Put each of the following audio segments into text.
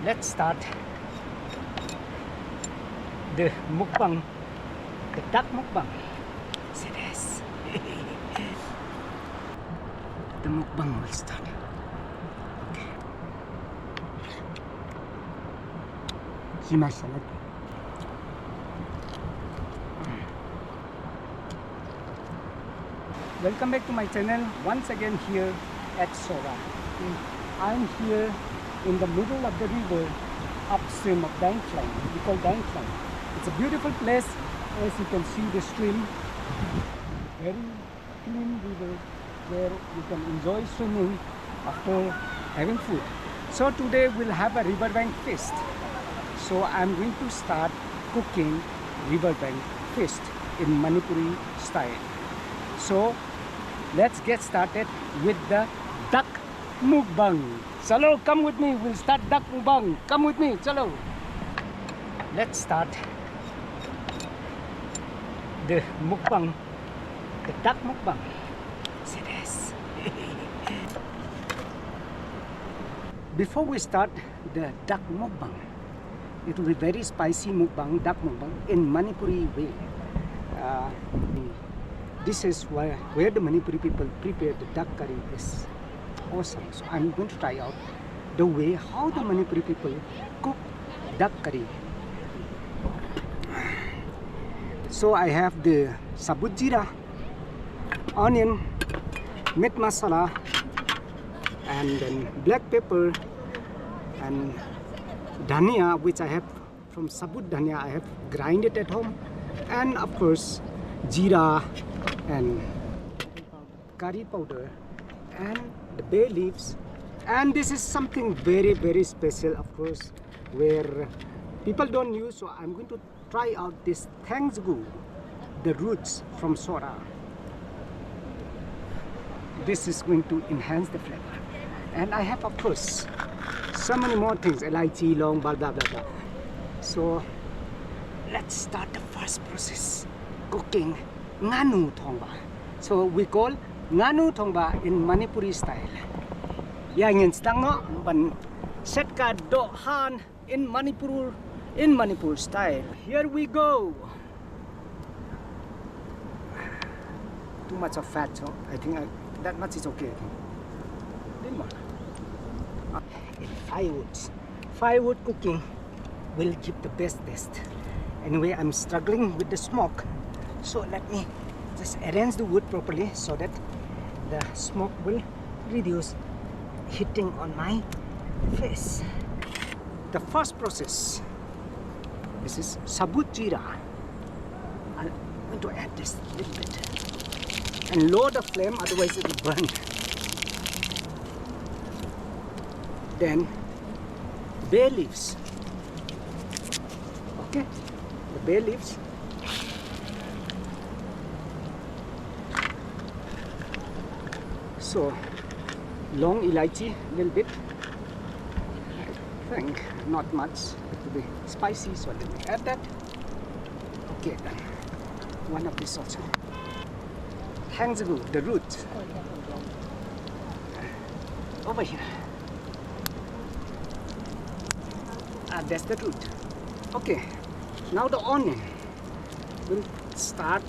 let's start the mukbang, the duck mukbang. See this. The mukbang will start. Okay. See my salad. Welcome back to my channel once again here at Sohra. I'm here in the middle of the river upstream of Dangflang. We call Dangflang. It's a beautiful place. As you can see the stream, very clean river where you can enjoy swimming after having food. So today we'll have a riverbank feast. So I'm going to start cooking riverbank feast in Manipuri style. So let's get started with the duck mukbang. Chalo, come with me. We'll start duck mukbang. Come with me. Chalo. Let's start the mukbang, the duck mukbang. See this. Before we start the duck mukbang, it will be very spicy mukbang, duck mukbang in Manipuri way. This is where the Manipuri people prepare the duck curry is awesome. So I'm going to try out the way how the Manipuri people cook duck curry. So I have the sabut jeera, onion, meat masala, and then black pepper and dhania, which I have from sabut dhania. I have grinded at home, and of course jeera and curry powder and the bay leaves. And this is something very, very special, of course, where people don't use. So I'm going to try out this thangsgu, the roots from Sohra. This is going to enhance the flavor. And I have, of course, so many more things, elaichi, long, blah, blah, blah, blah. So let's start the first process, cooking nganu thongba. So we call nganu thongba in Manipuri style. Yang stang no ban setka do han in Manipur style. Here we go. Too much of fat, so I think that much is okay. In firewood cooking will give the best taste. Anyway, I'm struggling with the smoke, so let me just arrange the wood properly so that the smoke will reduce hitting on my face. The first process, this is sabut jeera. I'm going to add this a little bit and lower the flame, otherwise it will burn. Then bay leaves. Okay, the bay leaves. So long elaichi, little bit. I think not much. It will be spicy, so let me add that. Okay, then one of these also. Thangsgu, the root. Over here. That's the root. Okay, now the onion. We'll start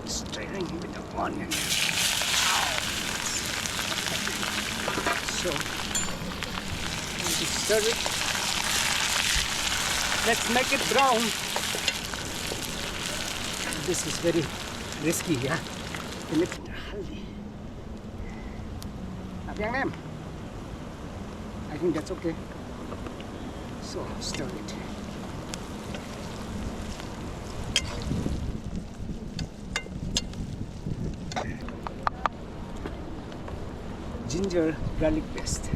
stirring with the onion. So, going to stir it. Let's make it brown. This is very risky, yeah. Haldi. I think that's okay. So stir it. Ginger garlic paste.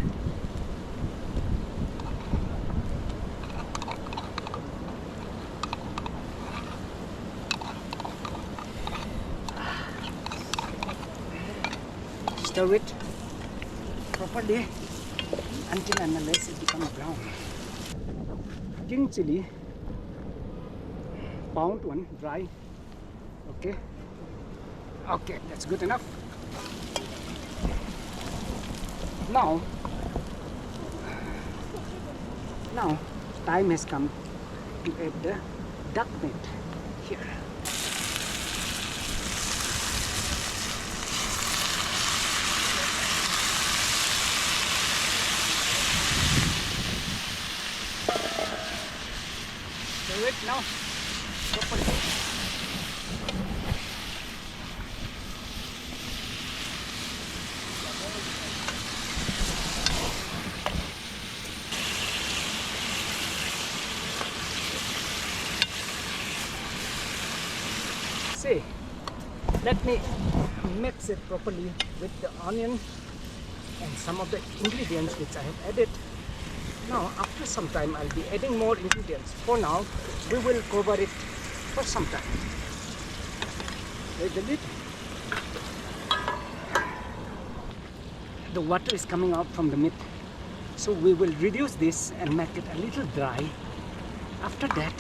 Stir it properly until and unless it becomes brown. King chili, pound one, dry. Okay. Okay, that's good enough. Now Now time has come to add the duck meat here. Do it now properly. See, let me mix it properly with the onion and some of the ingredients which I have added. Now after some time I'll be adding more ingredients. For now we will cover it for some time. Raise the lid. The water is coming out from the meat, so we will reduce this and make it a little dry. After that,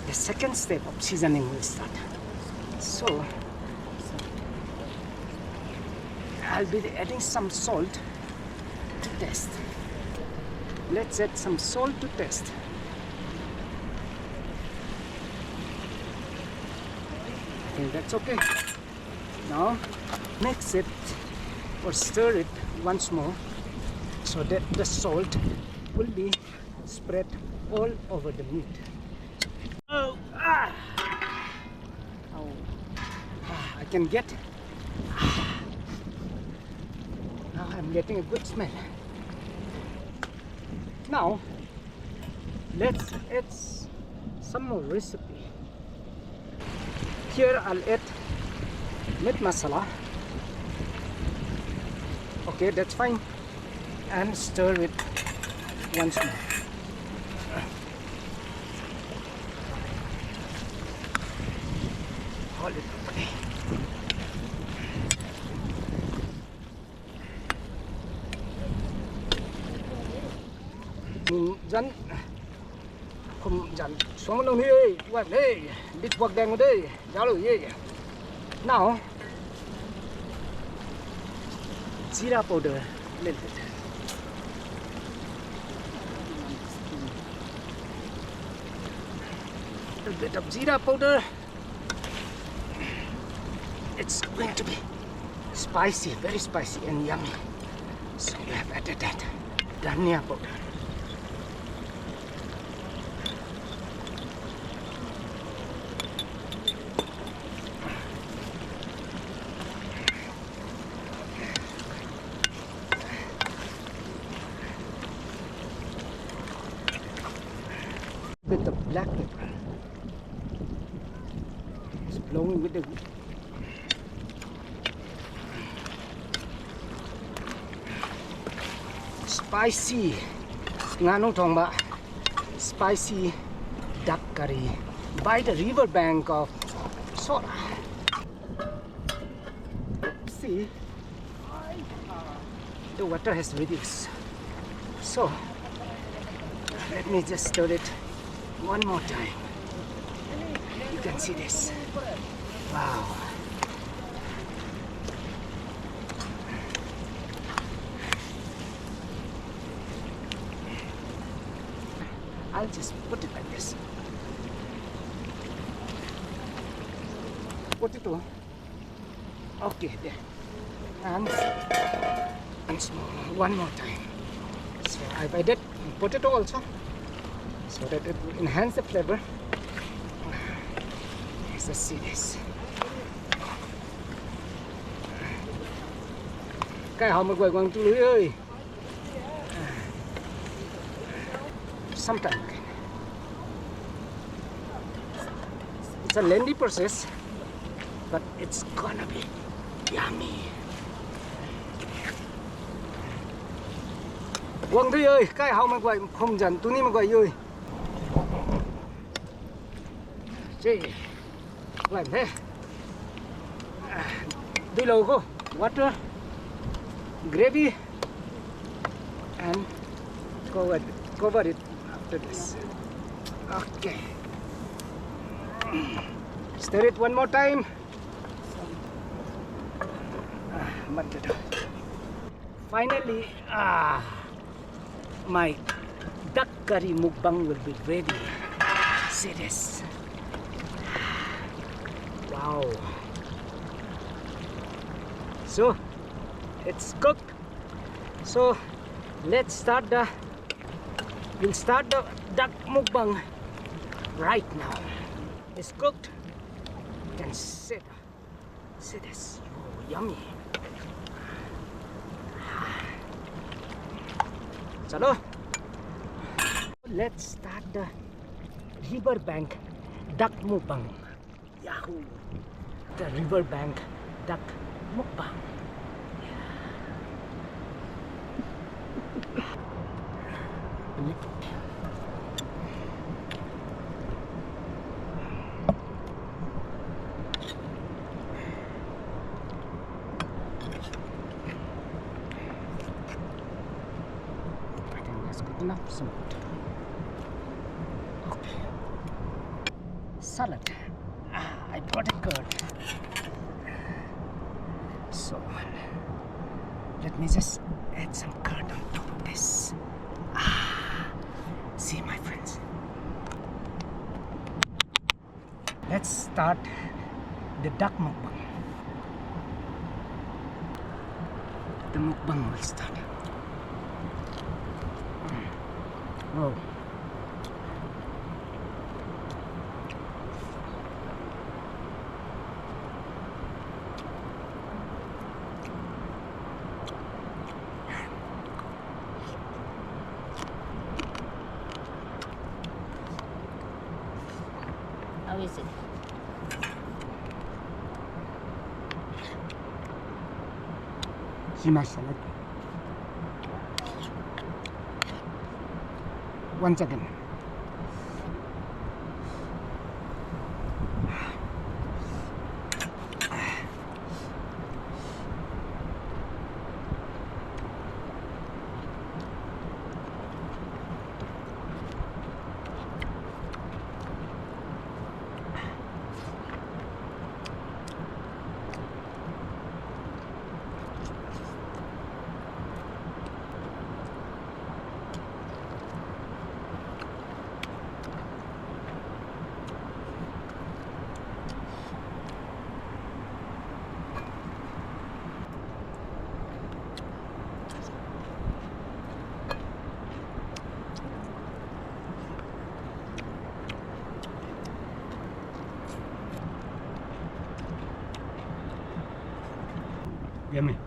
the second step of seasoning will start. So I'll be adding some salt to taste. Let's add some salt to taste. I think that's okay. Now mix it or stir it once more so that the salt will be spread all over the meat. Oh, I can get. Now I'm getting a good smell. Now let's add some more recipe. Here I'll add meat masala. Okay, that's fine. And stir it once more. Hold it properly. Dần không dần xuống đâu đi quay đi đi quạt đèn đi giáo rồi gì now jeera powder a little bit. A bit of jeera powder. It's going to be spicy, very spicy and yummy, so we have added that. Dhania powder. Bit of black pepper. It's blowing with the spicy ngano thongba spicy duck curry by the river bank of Sohra. See, the water has reduced, so let me just stir it one more time. You can see this. Wow. I'll just put it like this. Potato. Okay, there. And one more time. So I've added potato also, so that it will enhance the flavor. Let's just see this. Cái hồng một quầy tu lưới ơi. Sometime again. It's a lengthy process, but it's gonna be yummy. Quang Thúy ơi, cái hồng một quầy không dần tu ni một quầy ơi. Chị, làm thế. Đi lâu cô, water, gravy, and cover it after this. Okay. Stir it one more time. Finally, my duck curry mukbang will be ready. See this. Wow. So it's cooked. So let's start we'll start the duck mukbang right now. It's cooked. You can see this. Oh, yummy. Chalo. Let's start the riverbank duck mukbang. Yahoo! The riverbank duck mukbang. I think that's good enough. Some okay. Salad. I brought a curd. So let me just add some curd on top of this. See, my friends. Let's start the duck mukbang. The mukbang will start. Whoa. How is it? See my salad. Once again. Yummy.